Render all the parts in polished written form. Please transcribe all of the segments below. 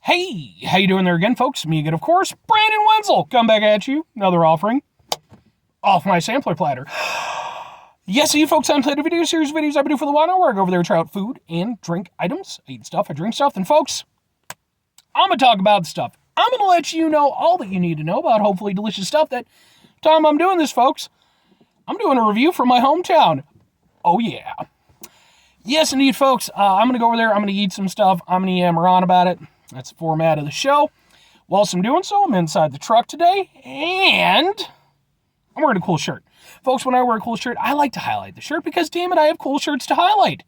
Hey, how you doing there again, folks? Me again, of course, Brandon Wenzel. Come back at you. Another offering off my sampler platter. Yes, you folks on Platter video series videos I do for the one hour. I go over there and try out food and drink items. I eat stuff, I drink stuff. And folks, I'm going to talk about stuff. I'm going to let you know all that you need to know about hopefully delicious stuff. That time I'm doing this, folks, I'm doing a review from my hometown. Oh, yeah. Yes, indeed, folks. I'm going to go over there. I'm going to eat some stuff. I'm going to yammer on about it. That's the format of the show. Whilst I'm doing so, I'm inside the truck today, and I'm wearing a cool shirt. Folks, when I wear a cool shirt, I like to highlight the shirt because, damn it, I have cool shirts to highlight.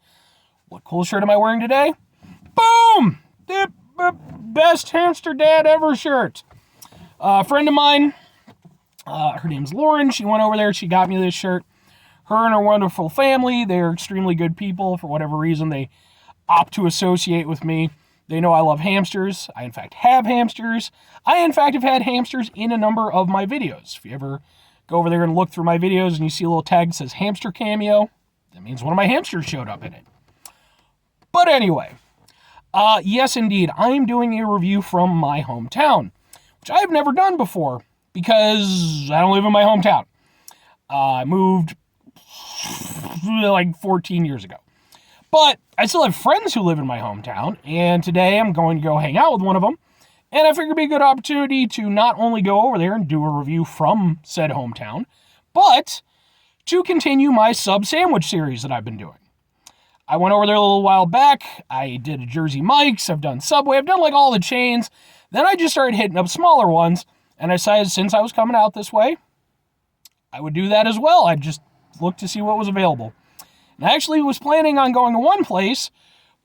What cool shirt am I wearing today? Boom! The best hamster dad ever shirt. A friend of mine, her name's Lauren. She went over there. She got me this shirt. Her and her wonderful family, they're extremely good people. For whatever reason, they opt to associate with me. They know I love hamsters. I, in fact, have hamsters. I, in fact, have had hamsters in a number of my videos. If you ever go over there and look through my videos and you see a little tag that says hamster cameo, that means one of my hamsters showed up in it. But anyway, yes, indeed, I am doing a review from my hometown, which I have never done before because I don't live in my hometown. I moved like 14 years ago. But I still have friends who live in my hometown, and today I'm going to go hang out with one of them, and I figured it'd be a good opportunity to not only go over there and do a review from said hometown, but to continue my sub sandwich series that I've been doing. I went over there a little while back. I did a Jersey Mike's. I've done Subway. I've done like all the chains. Then I just started hitting up smaller ones, and I decided since I was coming out this way, I would do that as well. I'd just look to see what was available. And I actually was planning on going to one place,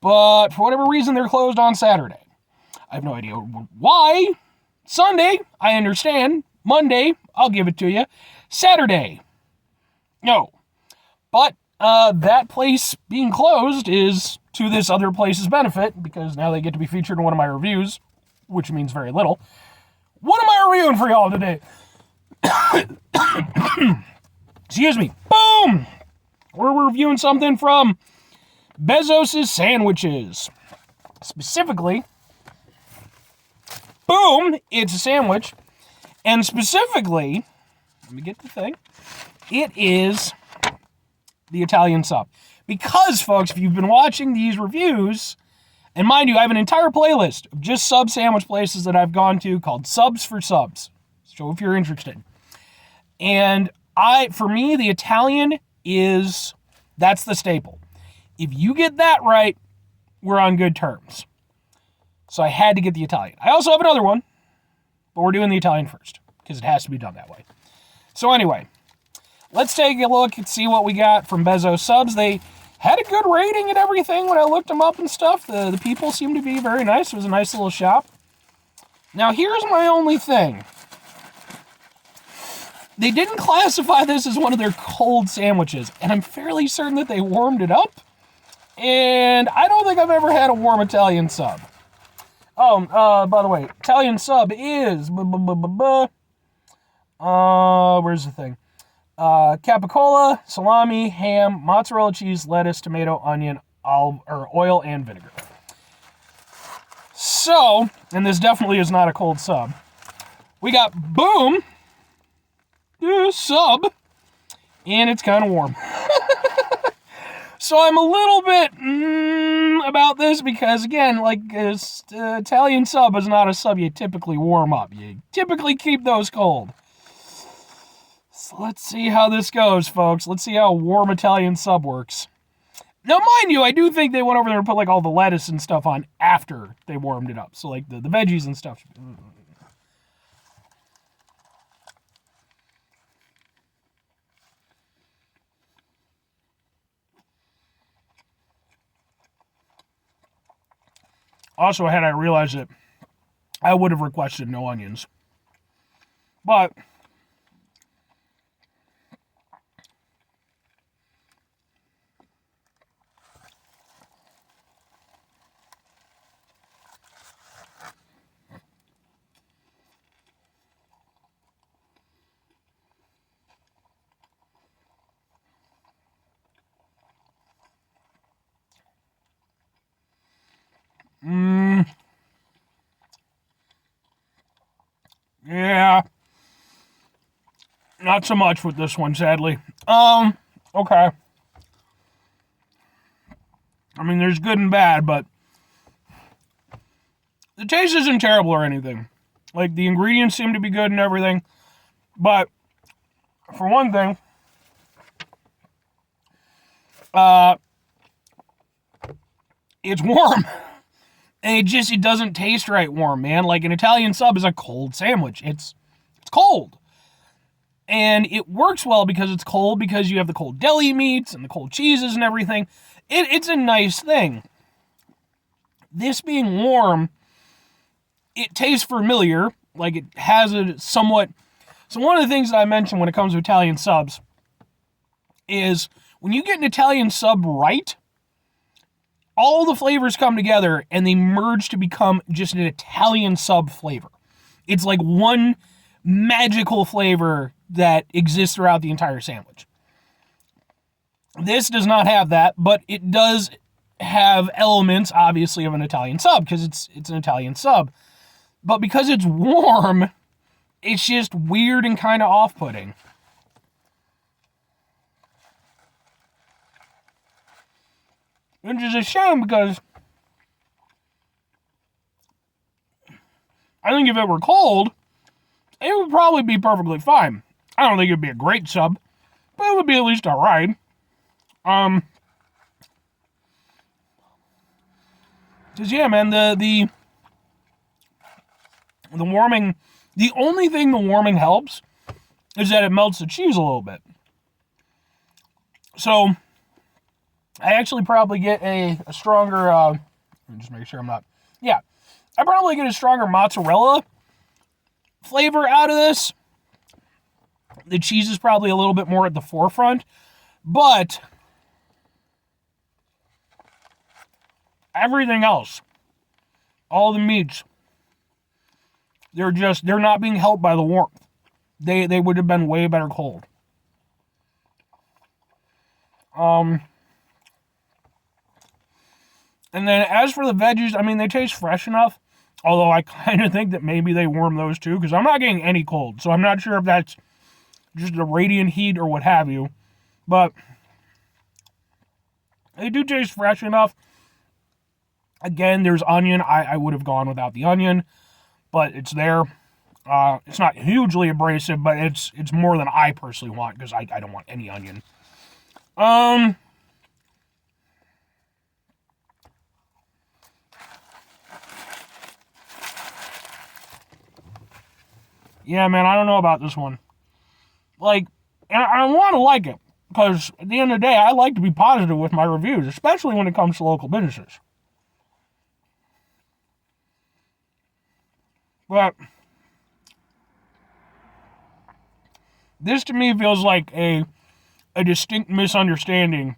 but for whatever reason, they're closed on Saturday. I have no idea why. Sunday, I understand. Monday, I'll give it to you. Saturday, no. But that place being closed is to this other place's benefit, because now they get to be featured in one of my reviews, which means very little. What am I reviewing for y'all today? Excuse me. Boom! We're reviewing something from Bezos' Sandwiches. Specifically, boom, it's a sandwich. And specifically, let me get the thing, it is the Italian sub. Because, folks, if you've been watching these reviews, and mind you, I have an entire playlist of just sub sandwich places that I've gone to called Subs for Subs. So if you're interested. And for me, the Italian that's the staple. If you get that right, we're on good terms. So I had to get the Italian. I also have another one, but we're doing the Italian first because it has to be done that way. So anyway, let's take a look and see what we got from Bezo Subs. They had a good rating and everything when I looked them up and stuff. The people seemed to be very nice. It was a nice little shop. Now here's my only thing. They didn't classify this as one of their cold sandwiches, and I'm fairly certain that they warmed it up, and I don't think I've ever had a warm Italian sub. Oh, by the way, Italian sub is, where's the thing? Capicola, salami, ham, mozzarella cheese, lettuce, tomato, onion, oil, and vinegar. So, and this definitely is not a cold sub, we got boom, sub, and it's kind of warm. So I'm a little bit about this because, again, like Italian sub is not a sub you typically warm up. You typically keep those cold. So let's see how this goes, folks. Let's see how a warm Italian sub works. Now, mind you, I do think they went over there and put like all the lettuce and stuff on after they warmed it up. So like the veggies and stuff. Also, had I realized it, I would have requested no onions. But Not so much with this one, sadly. Okay. I mean, there's good and bad, but the taste isn't terrible or anything. Like, the ingredients seem to be good and everything. But, for one thing, it's warm. And it doesn't taste right warm, man. Like, an Italian sub is a cold sandwich. It's cold. And it works well because it's cold, because you have the cold deli meats and the cold cheeses and everything. It's a nice thing. This being warm, it tastes familiar. Like, it has a somewhat... So one of the things that I mentioned when it comes to Italian subs is when you get an Italian sub right, all the flavors come together and they merge to become just an Italian sub flavor. It's like one magical flavor that exists throughout the entire sandwich. This does not have that, but it does have elements, obviously, of an Italian sub, because it's an Italian sub. But because it's warm, it's just weird and kind of off-putting. Which is a shame, because I think if it were cold, it would probably be perfectly fine. I don't think it would be a great sub, but it would be at least alright. Because, yeah, man, the warming, the only thing the warming helps is that it melts the cheese a little bit. So, I actually probably get a stronger, let me just make sure I'm not, yeah, I probably get a stronger mozzarella flavor out of this. The cheese is probably a little bit more at the forefront, but everything else, all the meats, they're not being helped by the warmth. They would have been way better cold. And then as for the veggies, I mean, they taste fresh enough, although I kind of think that maybe they warm those too, because I'm not getting any cold, so I'm not sure if that's just the radiant heat or what have you, but they do taste fresh enough. Again, there's onion. I would have gone without the onion, but it's there. It's not hugely abrasive, but it's more than I personally want, because I don't want any onion. Yeah, man, I don't know about this one. Like, and I want to like it, because at the end of the day, I like to be positive with my reviews, especially when it comes to local businesses. But this to me feels like a distinct misunderstanding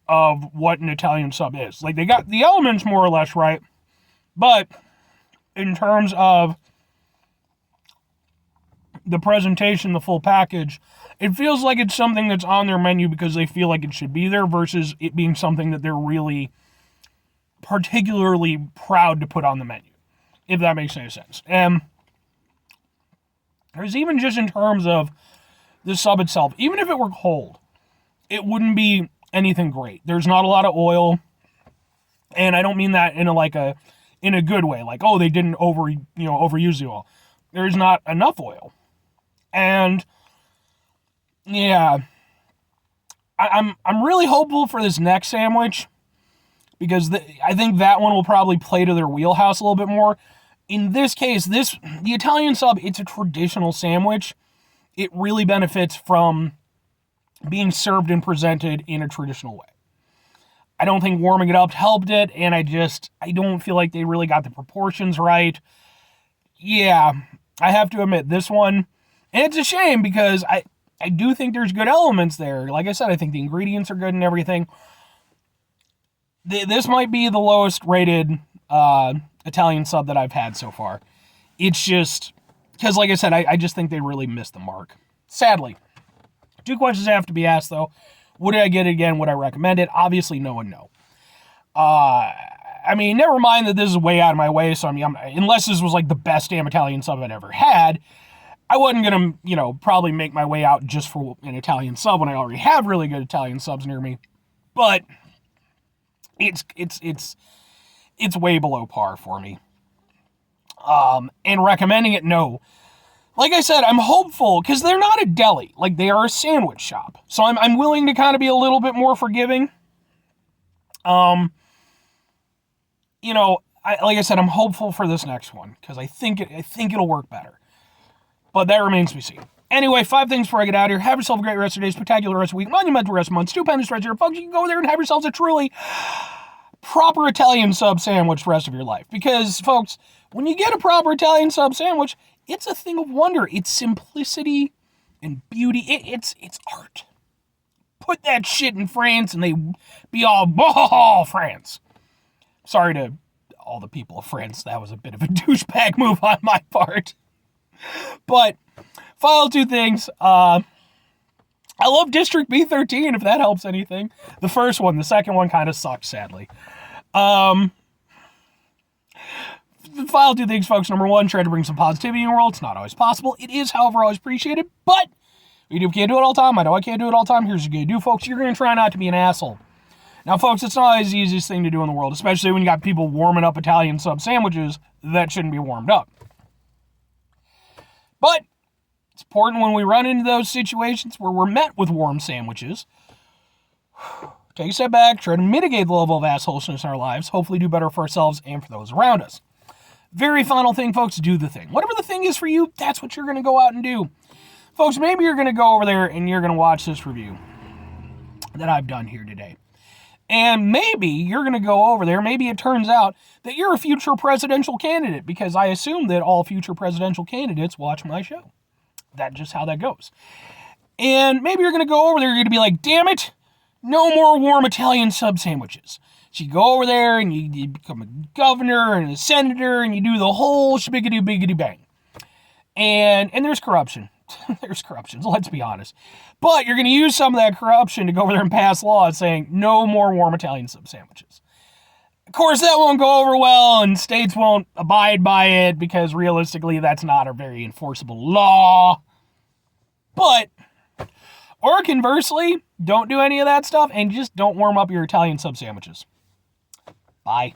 of what an Italian sub is. Like, they got the elements more or less right, but in terms of the presentation, the full package, it feels like it's something that's on their menu because they feel like it should be there, versus it being something that they're really particularly proud to put on the menu, if that makes any sense. And there's even just in terms of the sub itself, even if it were cold, it wouldn't be anything great. There's not a lot of oil, and I don't mean that in a good way, like, oh, they didn't overuse the oil. There's not enough oil. And yeah, I'm really hopeful for this next sandwich, because I think that one will probably play to their wheelhouse a little bit more. In this case, the Italian sub, it's a traditional sandwich. It really benefits from being served and presented in a traditional way. I don't think warming it up helped it, and I don't feel like they really got the proportions right. Yeah, I have to admit, this one, and it's a shame, because I do think there's good elements there. Like I said, I think the ingredients are good and everything. This might be the lowest rated Italian sub that I've had so far. It's just, because like I said, I just think they really missed the mark. Sadly. 2 questions have to be asked, though. Would I get it again? Would I recommend it? Obviously, no and no. I mean, never mind that this is way out of my way, so I mean, unless this was like the best damn Italian sub I'd ever had, I wasn't going to, you know, probably make my way out just for an Italian sub when I already have really good Italian subs near me. But it's way below par for me. And recommending it, no. Like I said, I'm hopeful, because they're not a deli. Like, they are a sandwich shop. So I'm willing to kind of be a little bit more forgiving. You know, like I said, I'm hopeful for this next one, because I think it'll work better. But that remains to be seen. Anyway, 5 things before I get out of here. Have yourself a great rest of your day, spectacular rest of the week, monumental rest of the month, stupendous rest of your folks. You can go there and have yourselves a truly proper Italian sub sandwich the rest of your life. Because, folks, when you get a proper Italian sub sandwich, it's a thing of wonder. It's simplicity and beauty. It's art. Put that shit in France and they be all, oh, France. Sorry to all the people of France. That was a bit of a douchebag move on my part. But, final 2 things. I love District B13, if that helps anything. The first one. The second one kind of sucked, sadly. The final 2 things, folks. Number 1, try to bring some positivity in the world. It's not always possible. It is, however, always appreciated. But, you can't do it all the time. I know I can't do it all the time. Here's what you're going to do, folks. You're going to try not to be an asshole. Now, folks, it's not always the easiest thing to do in the world, especially when you got people warming up Italian sub sandwiches that shouldn't be warmed up. But it's important when we run into those situations where we're met with warm sandwiches. Take a step back, try to mitigate the level of assholesness in our lives, hopefully do better for ourselves and for those around us. Very final thing, folks, do the thing. Whatever the thing is for you, that's what you're going to go out and do. Folks, maybe you're going to go over there and you're going to watch this review that I've done here today. And maybe you're going to go over there, maybe it turns out that you're a future presidential candidate, because I assume that all future presidential candidates watch my show. That's just how that goes. And maybe you're going to go over there, you're going to be like, damn it, no more warm Italian sub sandwiches. So you go over there and you become a governor and a senator and you do the whole shbiggity biggity bang. And there's corruption. There's corruption, let's be honest. But you're going to use some of that corruption to go over there and pass laws saying no more warm Italian sub sandwiches. Of course, that won't go over well, and states won't abide by it because realistically, that's not a very enforceable law. But, or conversely, don't do any of that stuff and just don't warm up your Italian sub sandwiches. Bye.